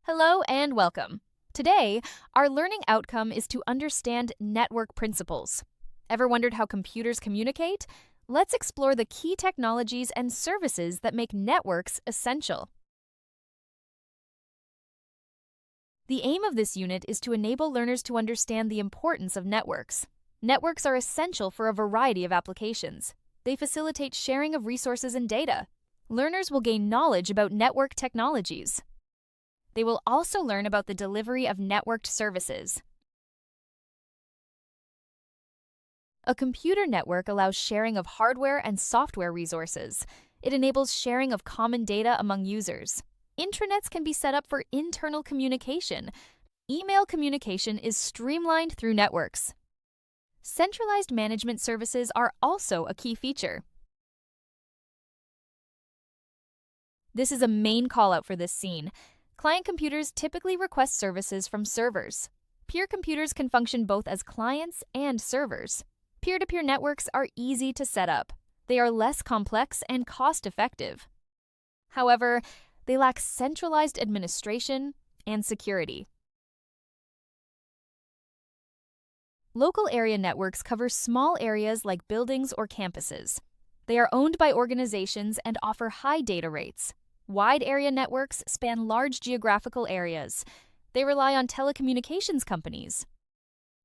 Hello and welcome. Today, our learning outcome is to understand network principles. Ever wondered how computers communicate? Let's explore the key technologies and services that make networks essential. The aim of this unit is to enable learners to understand the importance of networks. Networks are essential for a variety of applications. They facilitate sharing of resources and data. Learners will gain knowledge about network technologies. They will also learn about the delivery of networked services. A computer network allows sharing of hardware and software resources. It enables sharing of common data among users. Intranets can be set up for internal communication. Email communication is streamlined through networks. Centralized management services are also a key feature. This is a main callout for this scene. Client computers typically request services from servers. Peer computers can function both as clients and servers. Peer-to-peer networks are easy to set up. They are less complex and cost-effective. However, they lack centralized administration and security. Local area networks cover small areas like buildings or campuses. They are owned by organizations and offer high data rates. Wide area networks span large geographical areas. They rely on telecommunications companies.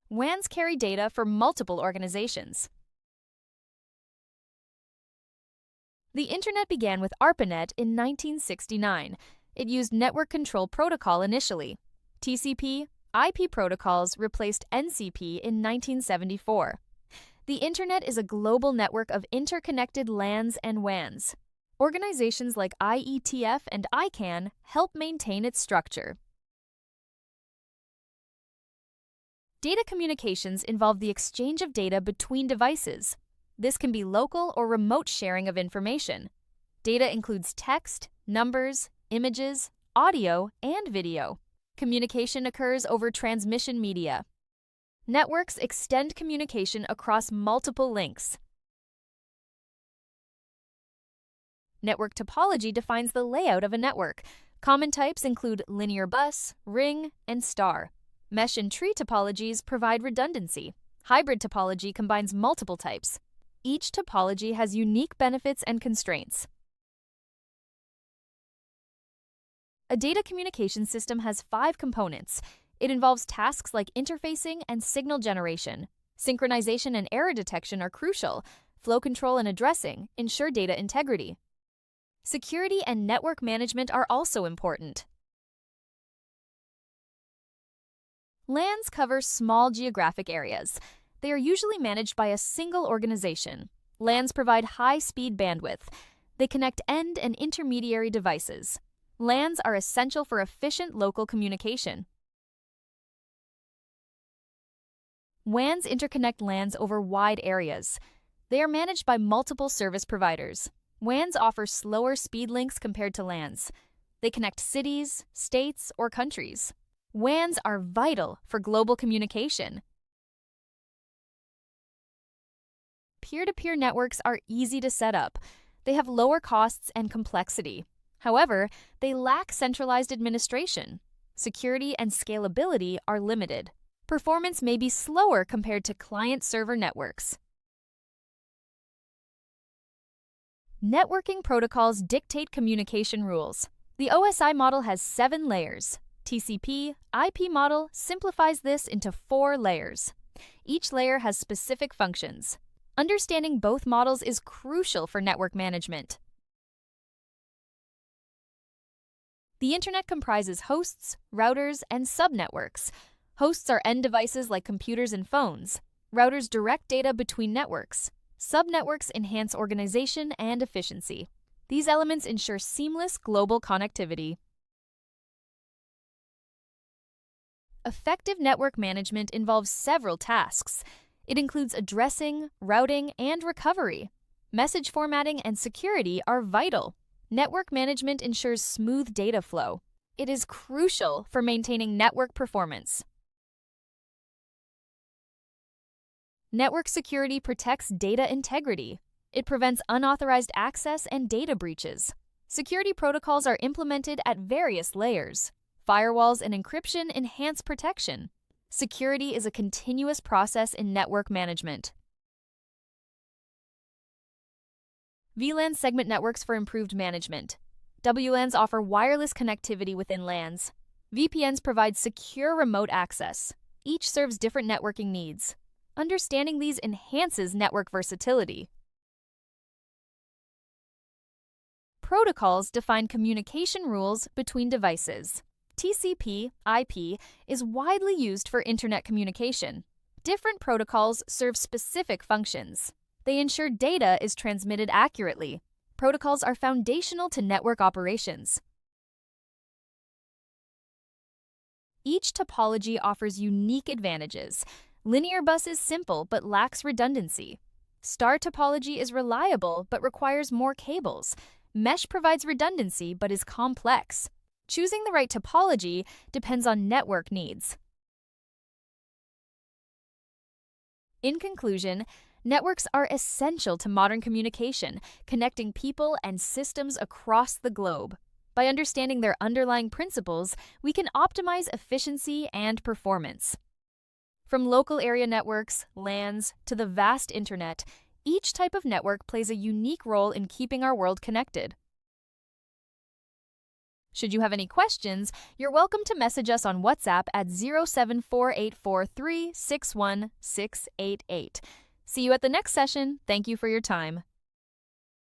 WANs carry data for multiple organizations. The Internet began with ARPANET in 1969. It used Network Control Protocol initially. TCP, IP protocols replaced NCP in 1974. The Internet is a global network of interconnected LANs and WANs. Organizations like IETF and ICANN help maintain its structure. Data communications involve the exchange of data between devices. This can be local or remote sharing of information. Data includes text, numbers, images, audio, and video. Communication occurs over transmission media. Networks extend communication across multiple links. Network topology defines the layout of a network. Common types include linear bus, ring, and star. Mesh and tree topologies provide redundancy. Hybrid topology combines multiple types. Each topology has unique benefits and constraints. A data communication system has 5 components. It involves tasks like interfacing and signal generation. Synchronization and error detection are crucial. Flow control and addressing ensure data integrity. Security and network management are also important. LANs cover small geographic areas. They are usually managed by a single organization. LANs provide high-speed bandwidth. They connect end and intermediary devices. LANs are essential for efficient local communication. WANs interconnect LANs over wide areas. They are managed by multiple service providers. WANs offer slower speed links compared to LANs. They connect cities, states, or countries. WANs are vital for global communication. Peer-to-peer networks are easy to set up. They have lower costs and complexity. However, they lack centralized administration. Security and scalability are limited. Performance may be slower compared to client-server networks. Networking protocols dictate communication rules. The OSI model has 7 layers. TCP, IP model simplifies this into 4 layers. Each layer has specific functions. Understanding both models is crucial for network management. The Internet comprises hosts, routers, and subnetworks. Hosts are end devices like computers and phones. Routers direct data between networks. Subnetworks enhance organization and efficiency. These elements ensure seamless global connectivity. Effective network management involves several tasks. It includes addressing, routing, and recovery. Message formatting and security are vital. Network management ensures smooth data flow. It is crucial for maintaining network performance. Network security protects data integrity. It prevents unauthorized access and data breaches. Security protocols are implemented at various layers. Firewalls and encryption enhance protection. Security is a continuous process in network management. VLAN segment networks for improved management. WLANs offer wireless connectivity within LANs. VPNs provide secure remote access. Each serves different networking needs. Understanding these enhances network versatility. Protocols define communication rules between devices. TCP/IP is widely used for internet communication. Different protocols serve specific functions. They ensure data is transmitted accurately. Protocols are foundational to network operations. Each topology offers unique advantages. Linear bus is simple but lacks redundancy. Star topology is reliable but requires more cables. Mesh provides redundancy but is complex. Choosing the right topology depends on network needs. In conclusion, networks are essential to modern communication, connecting people and systems across the globe. By understanding their underlying principles, we can optimize efficiency and performance. From local area networks, LANs, to the vast internet, each type of network plays a unique role in keeping our world connected. Should you have any questions, you're welcome to message us on WhatsApp at 07484361688. See you at the next session. Thank you for your time.